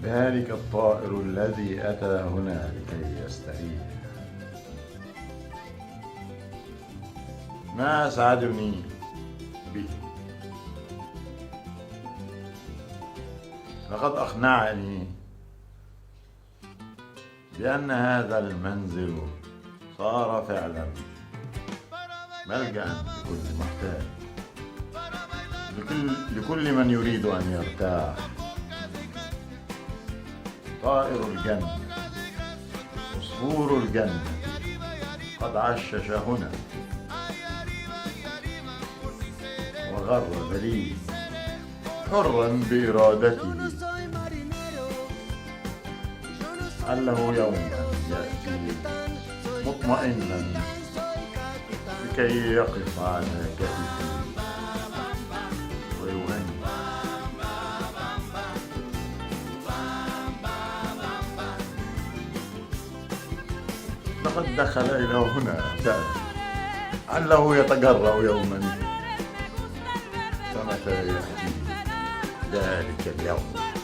ذلك الطائر الذي أتى هنا لكي يستريح. ما أسعدني به، لقد أقنعني بأن هذا المنزل صار فعلا ملجأ لكل محتاج، لكل من يريد أن يرتاح. طائر الجنة، عصفور الجنة قد عشش هنا وغرد لي حرا بإرادته، لعله يوما يأتي مطمئنا لكي يقف على كتفي ويغني. لقد دخل إلى هنا لعله يتجرأ يوما، فمتى يأتي ذلك اليوم؟